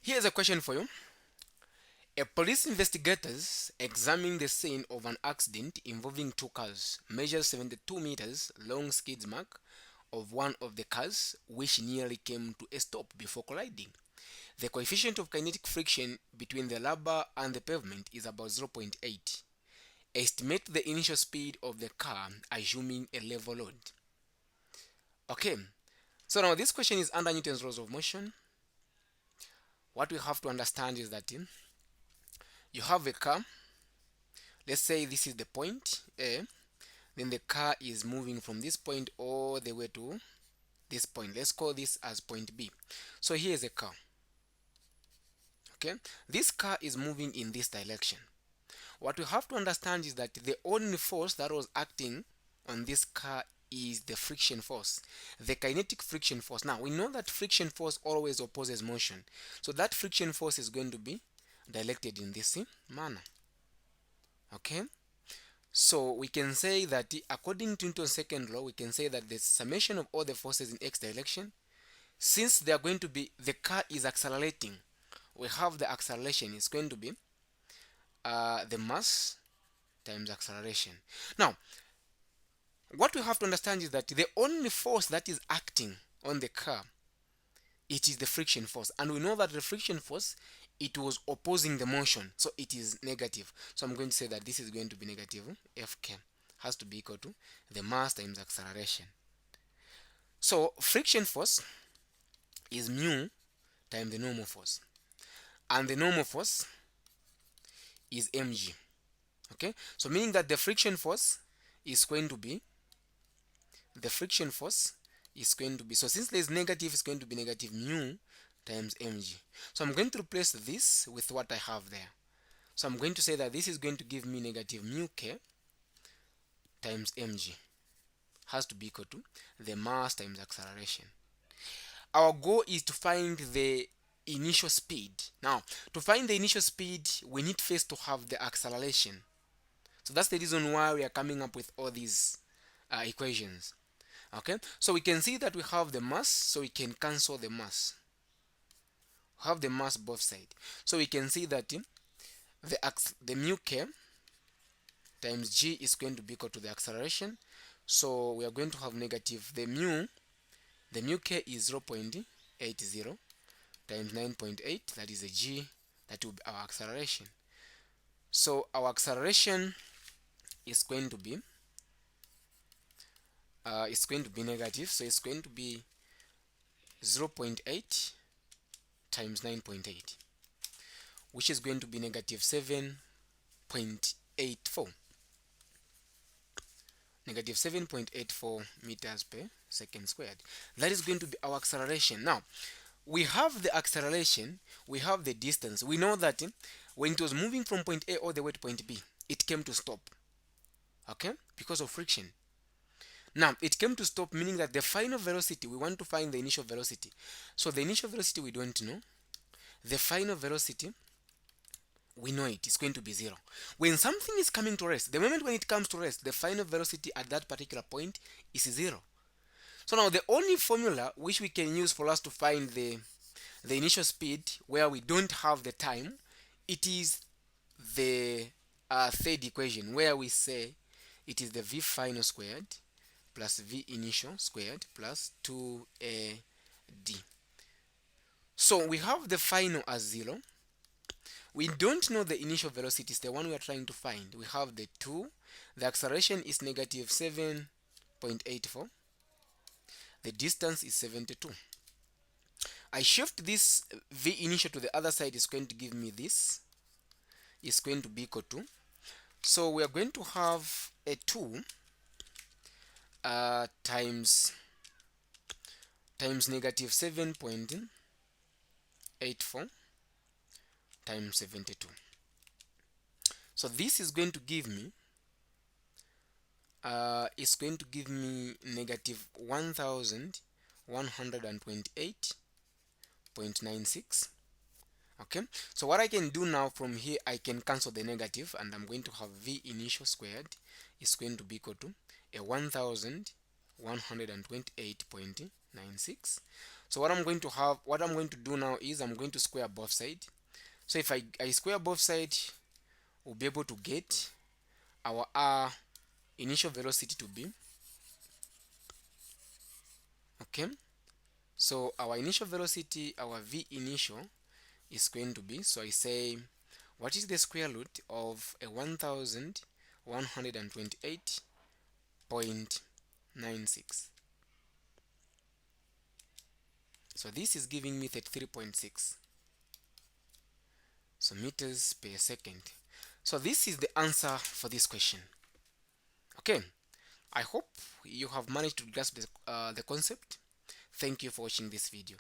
Here's a question for you. A police investigators examine the scene of an accident involving two cars, measures 72 meters long skid mark of one of the cars, which nearly came to a stop before colliding. The coefficient of kinetic friction between the rubber and the pavement is about 0.8. Estimate the initial speed of the car assuming a level load. Okay, so now this question is under Newton's laws of motion. What we have to understand is that you have a car. Let's say this is the point A. Then the car is moving from this point all the way to this point. Let's call this as point B. So here is a car. Okay, this car is moving in this direction. What we have to understand is that the only force that was acting on this car is the friction force, the kinetic friction force. Now we know that friction force always opposes motion, so that friction force is going to be directed in this manner. Okay, so we can say that according to Newton's second law, we can say that the summation of all the forces in x direction, since they are going to be, the car is accelerating, we have the acceleration is going to be the mass times acceleration. Now what we have to understand is that the only force that is acting on the car, it is the friction force, and we know that the friction force, it was opposing the motion, so it is negative. So I'm going to say that this is going to be negative. Fk has to be equal to the mass times acceleration. So friction force is mu times the normal force, and the normal force is mg. Okay, so meaning that the friction force is going to be so since there's negative, it's going to be negative mu times mg. So I'm going to replace this with what I have there. So I'm going to say that this is going to give me negative mu k times mg has to be equal to the mass times acceleration. Our goal is to find the initial speed. Now, to find the initial speed, we need first to have the acceleration. So that's the reason why we are coming up with all these equations. Okay, so we can see that we have the mass, so we can cancel the mass. We have the mass both sides, so we can see that the mu k times g is going to be equal to the acceleration. So we are going to have negative the mu k is 0.80 times 9.8, that is a g, that will be our acceleration. So our acceleration is going to be negative, so it's going to be 0.8 times 9.8, which is going to be negative 7.84, negative 7.84 meters per second squared. That is going to be our acceleration. Now we have the acceleration, we have the distance. We know that when it was moving from point A all the way to point B, it came to stop, okay, because of friction. Now it came to stop, meaning that the final velocity, we want to find the initial velocity. So the initial velocity we don't know. The final velocity, we know it is going to be 0. When something is coming to rest, the moment when it comes to rest, the final velocity at that particular point is 0. So now the only formula which we can use for us to find the initial speed where we don't have the time, it is the third equation, where we say it is the v final squared plus v initial squared plus 2ad. So we have the final as 0. We don't know the initial velocity, is the one we are trying to find. We have the 2. The acceleration is negative 7.84. The distance is 72. I shift this v initial to the other side, is going to give me this. Is going to be equal to. So we are going to have a 2 times negative 7.84 times 72. So this is going to give me negative 1128.96. Okay, so what I can do now from here, I can cancel the negative, and I'm going to have v initial squared is going to be equal to a 1128.96. So what I'm going to do now is I'm going to square both sides. So if I square both sides, we'll be able to get our initial velocity to be, okay. So our initial velocity, our v initial, is going to be, so I say, what is the square root of a 1128.96? So this is giving me 33.6, so meters per second. So this is the answer for this question. Okay, I hope you have managed to grasp the concept. Thank you for watching this video.